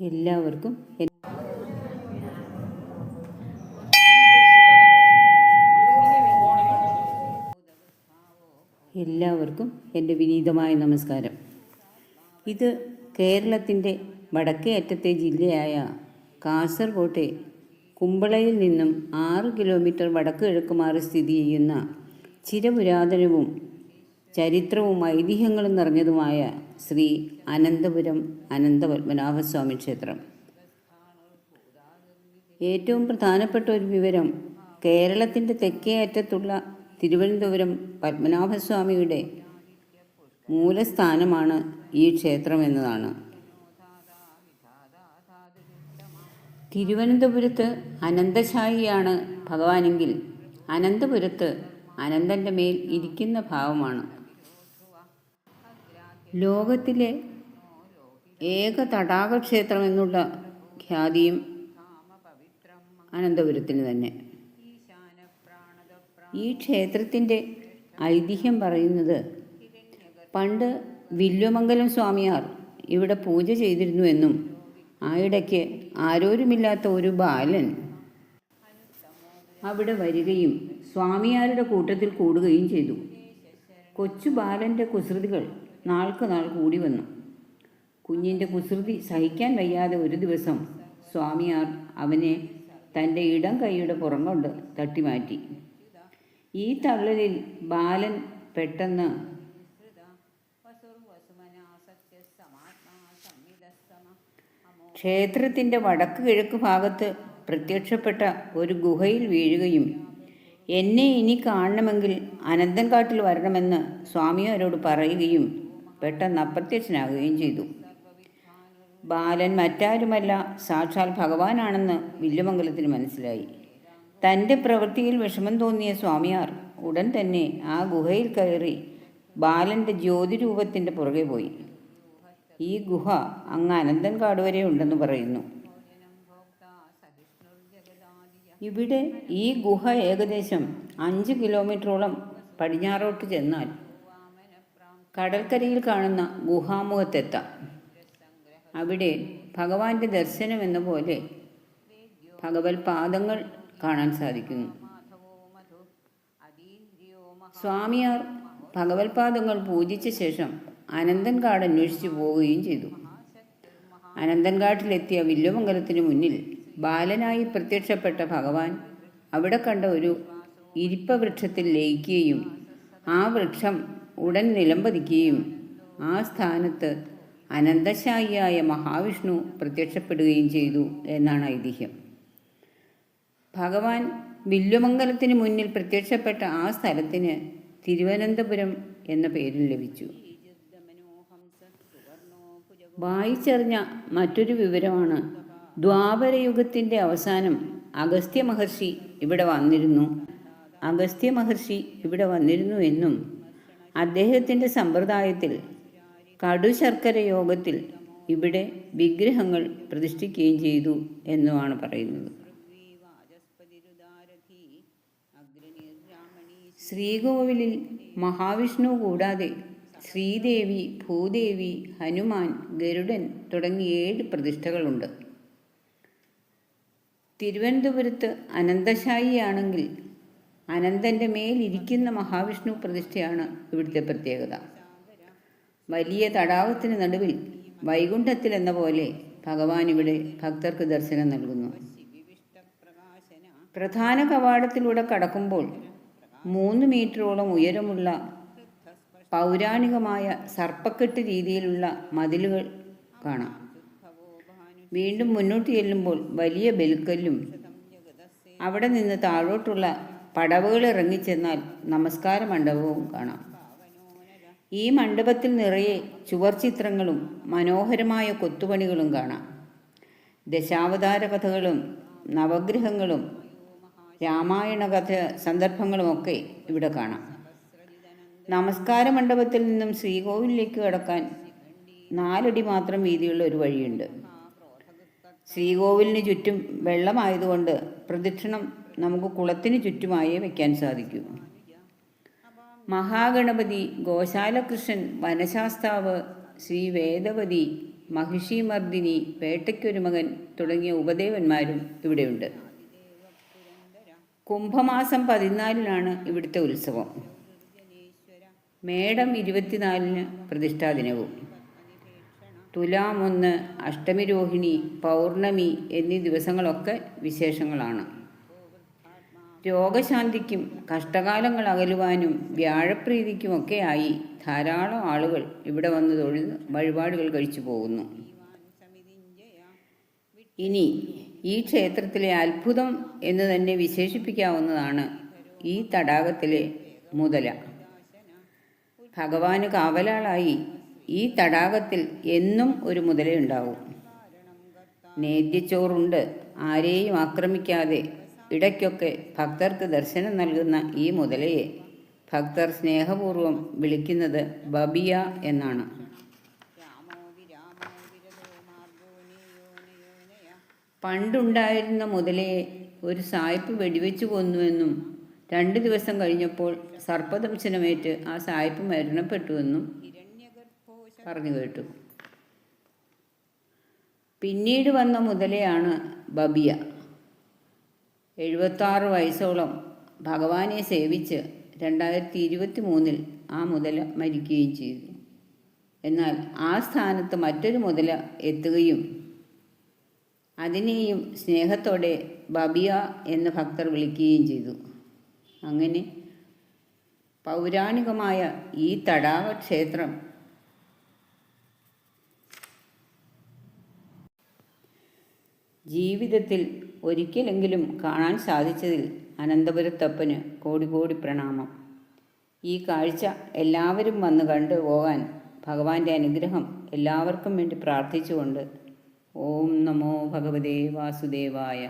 എല്ലാവർക്കും എൻ്റെ വിനീതമായ നമസ്കാരം. ഇത് കേരളത്തിൻ്റെ വടക്കേ അറ്റത്തെ ജില്ലയായ കാസർഗോട്ടെ കുമ്പളയിൽ നിന്നും 6 കിലോമീറ്റർ വടക്ക് കിഴക്ക് മാറി സ്ഥിതി ചെയ്യുന്ന ചിരപുരാതനവും ചരിത്രവും ഐതിഹ്യങ്ങളും നിറഞ്ഞതുമായ ശ്രീ അനന്തപുരം അനന്തപത്മനാഭസ്വാമി ക്ഷേത്രം. ഏറ്റവും പ്രധാനപ്പെട്ട ഒരു വിവരം കേരളത്തിൻ്റെ തെക്കേ അറ്റത്തുള്ള തിരുവനന്തപുരം പത്മനാഭസ്വാമിയുടെ മൂലസ്ഥാനമാണ് ഈ ക്ഷേത്രം എന്നതാണ്. തിരുവനന്തപുരത്ത് അനന്തശായിയാണ് ഭഗവാനെങ്കിൽ അനന്തപുരത്ത് അനന്തൻ്റെ മേൽ ഇരിക്കുന്ന ഭാവമാണ്. ലോകത്തിലെ ഏക തടാകക്ഷേത്രം എന്നുള്ള ഖ്യാതിയും അനന്തപുരത്തിന് തന്നെ. ഈ ക്ഷേത്രത്തിൻ്റെ ഐതിഹ്യം പറയുന്നത് പണ്ട് വില്വമംഗലം സ്വാമിയാർ ഇവിടെ പൂജ ചെയ്തിരുന്നുവെന്നും ആയിടയ്ക്ക് ആരോരുമില്ലാത്ത ഒരു ബാലൻ അവിടെ വരികയും സ്വാമിയാരുടെ കൂട്ടത്തിൽ കൂടുകയും ചെയ്തു. കൊച്ചു ബാലൻ്റെ കുസൃതികൾ നാൾക്ക് നാൾ കൂടി വന്നു. കുഞ്ഞിൻ്റെ കുസൃതി സഹിക്കാൻ വയ്യാതെ ഒരു ദിവസം സ്വാമിയാർ അവനെ തൻ്റെ ഇടം കൈയുടെ പുറം കൊണ്ട് തട്ടിമാറ്റി. ഈ തള്ളലിൽ ബാലൻ പെട്ടെന്ന് ക്ഷേത്രത്തിൻ്റെ വടക്ക് കിഴക്ക് ഭാഗത്ത് പ്രത്യക്ഷപ്പെട്ട ഒരു ഗുഹയിൽ വീഴുകയും എന്നെ ഇനി കാണണമെങ്കിൽ അനന്തൻകാട്ടിൽ വരണമെന്ന് സ്വാമിയാരോട് പറയുകയും പെട്ടെന്ന് അപ്രത്യക്ഷനാകുകയും ചെയ്തു. ബാലൻ മറ്റാരുമല്ല, സാക്ഷാൽ ഭഗവാനാണെന്ന് വില്വമംഗലത്തിന് മനസ്സിലായി. തൻ്റെ പ്രവൃത്തിയിൽ വിഷമം തോന്നിയ സ്വാമിയാർ ഉടൻ തന്നെ ആ ഗുഹയിൽ കയറി ബാലൻ്റെ ജ്യോതിരൂപത്തിൻ്റെ പുറകെ പോയി. ഈ ഗുഹ അങ്ങ് അനന്തൻകാട് വരെ ഉണ്ടെന്ന് പറയുന്നു. ഇവിടെ ഈ ഗുഹ ഏകദേശം 5 കിലോമീറ്ററോളം പടിഞ്ഞാറോട്ട് ചെന്നാൽ കടൽക്കരയിൽ കാണുന്ന ഗുഹാമുഖത്തെത്താം. അവിടെ ഭഗവാന്റെ ദർശനം എന്ന പോലെ ഭഗവത് പാദങ്ങൾ കാണാൻ സാധിക്കുന്നു. സ്വാമിയാർ ഭഗവത് പാദങ്ങൾ പൂജിച്ച ശേഷം അനന്തൻകാട് അന്വേഷിച്ചു പോവുകയും ചെയ്തു. അനന്തൻകാട്ടിലെത്തിയ വില്വമംഗലത്തിന് മുന്നിൽ ബാലനായി പ്രത്യക്ഷപ്പെട്ട ഭഗവാൻ അവിടെ കണ്ട ഒരു ഇരിപ്പവൃക്ഷത്തിൽ ലയിക്കുകയും ആ വൃക്ഷം ഉടൻ നിലംപതിക്കുകയും ആ സ്ഥാനത്ത് അനന്തശായിയായ മഹാവിഷ്ണു പ്രത്യക്ഷപ്പെടുകയും ചെയ്തു എന്നാണ് ഐതിഹ്യം. ഭഗവാൻ വില്വമംഗലത്തിന് മുന്നിൽ പ്രത്യക്ഷപ്പെട്ട ആ സ്ഥലത്തിന് തിരുവനന്തപുരം എന്ന പേരും ലഭിച്ചു. വായിച്ചറിഞ്ഞ മറ്റൊരു വിവരമാണ് ദ്വാപരയുഗത്തിൻ്റെ അവസാനം അഗസ്ത്യ മഹർഷി ഇവിടെ വന്നിരുന്നു എന്നും അദ്ദേഹത്തിൻ്റെ സമ്പ്രദായത്തിൽ കടുശർക്കര യോഗത്തിൽ ഇവിടെ വിഗ്രഹങ്ങൾ പ്രതിഷ്ഠിക്കുകയും ചെയ്തു എന്നുമാണ് പറയുന്നത്. ശ്രീകോവിലിൽ മഹാവിഷ്ണു കൂടാതെ ശ്രീദേവി, ഭൂദേവി, ഹനുമാൻ, ഗരുഡൻ തുടങ്ങി 7 പ്രതിഷ്ഠകളുണ്ട്. തിരുവനന്തപുരത്ത് അനന്തശായിയാണെങ്കിൽ അനന്തൻ്റെ മേലിരിക്കുന്ന മഹാവിഷ്ണു പ്രതിഷ്ഠയാണ് ഇവിടുത്തെ പ്രത്യേകത. വലിയ തടാകത്തിന് നടുവിൽ വൈകുണ്ഠത്തിൽ എന്ന പോലെ ഭഗവാൻ ഇവിടെ ഭക്തർക്ക് ദർശനം നൽകുന്നു. പ്രധാന കവാടത്തിലൂടെ കടക്കുമ്പോൾ 3 മീറ്ററോളം ഉയരമുള്ള പൗരാണികമായ സർപ്പക്കെട്ട് രീതിയിലുള്ള മതിലുകൾ കാണാം. വീണ്ടും മുന്നോട്ട് ചെല്ലുമ്പോൾ വലിയ ബലിക്കല്ലും അവിടെ നിന്ന് താഴോട്ടുള്ള പടവുകൾ ഇറങ്ങിച്ചെന്നാൽ നമസ്കാര മണ്ഡപവും കാണാം. ഈ മണ്ഡപത്തിൽ നിറയെ ചുവർ ചിത്രങ്ങളും മനോഹരമായ കൊത്തുപണികളും കാണാം. ദശാവതാര കഥകളും നവഗ്രഹങ്ങളും രാമായണ കഥ സന്ദർഭങ്ങളുമൊക്കെ ഇവിടെ കാണാം. നമസ്കാര മണ്ഡപത്തിൽ നിന്നും ശ്രീകോവിലേക്ക് കടക്കാൻ 4 അടി മാത്രം വീതിയുള്ള ഒരു വഴിയുണ്ട്. ശ്രീകോവിലിന് ചുറ്റും വെള്ളമായതുകൊണ്ട് പ്രദക്ഷിണം നമുക്ക് കുളത്തിന് ചുറ്റുമായേ വയ്ക്കാൻ സാധിക്കൂ. മഹാഗണപതി, ഗോശാലകൃഷ്ണൻ, വനശാസ്താവ്, ശ്രീ വേദവതി, മഹിഷീമർദിനി, വേട്ടയ്ക്കൊരു മകൻ തുടങ്ങിയ ഉപദേവന്മാരും ഇവിടെയുണ്ട്. കുംഭമാസം 14-നാണ് ഇവിടുത്തെ ഉത്സവം. മേടം 24-ന് പ്രതിഷ്ഠാദിനവും. തുലാം 1, അഷ്ടമി രോഹിണി, പൗർണമി എന്നീ ദിവസങ്ങളൊക്കെ വിശേഷങ്ങളാണ്. രോഗശാന്തിക്കും കഷ്ടകാലങ്ങൾ അകലുവാനും വ്യാഴപ്രീതിക്കുമൊക്കെയായി ധാരാളം ആളുകൾ ഇവിടെ വന്ന് തൊഴുത് വഴിപാടുകൾ കഴിച്ചു പോകുന്നു. ഇനി ഈ ക്ഷേത്രത്തിലെ അത്ഭുതം എന്ന് തന്നെ വിശേഷിപ്പിക്കാവുന്നതാണ് ഈ തടാകത്തിലെ മുതല. ഭഗവാന് കാവലാളായി ഈ തടാകത്തിൽ എന്നും ഒരു മുതലയുണ്ടാവും. നേദ്യച്ചോറുണ്ട് ആരെയും ആക്രമിക്കാതെ ഇടയ്ക്കൊക്കെ ഭക്തർക്ക് ദർശനം നൽകുന്ന ഈ മുതലയെ ഭക്തർ സ്നേഹപൂർവ്വം വിളിക്കുന്നത് ബബിയ എന്നാണ്. പണ്ടുണ്ടായിരുന്ന മുതലയെ ഒരു സായിപ്പ് വെടിവെച്ചു കൊന്നുവെന്നും 2 ദിവസം കഴിഞ്ഞപ്പോൾ സർപ്പദംശനമേറ്റ് ആ സായിപ്പ് മരണപ്പെട്ടുവെന്നും പറഞ്ഞു കേട്ടു. പിന്നീട് വന്ന മുതലയാണ് ബബിയ. 76 വയസ്സോളം ഭഗവാനെ സേവിച്ച് 2023-ൽ ആ മുതല മരിക്കുകയും ചെയ്തു. എന്നാൽ ആ സ്ഥാനത്ത് മറ്റൊരു മുതല എത്തുകയും അതിനെയും സ്നേഹത്തോടെ ബബിയ എന്ന് ഭക്തർ വിളിക്കുകയും ചെയ്തു. അങ്ങനെ പൗരാണികമായ ഈ തടാക ക്ഷേത്രം ജീവിതത്തിൽ ഒരിക്കലെങ്കിലും കാണാൻ സാധിച്ചതിൽ അനന്തപുരത്തപ്പന് കോടി കോടി പ്രണാമം. ഈ കാഴ്ച എല്ലാവരും വന്ന് കണ്ടു പോകാൻ ഭഗവാന്റെ അനുഗ്രഹം എല്ലാവർക്കും വേണ്ടി പ്രാർത്ഥിച്ചുകൊണ്ട് ഓം നമോ ഭഗവതേ വാസുദേവായ.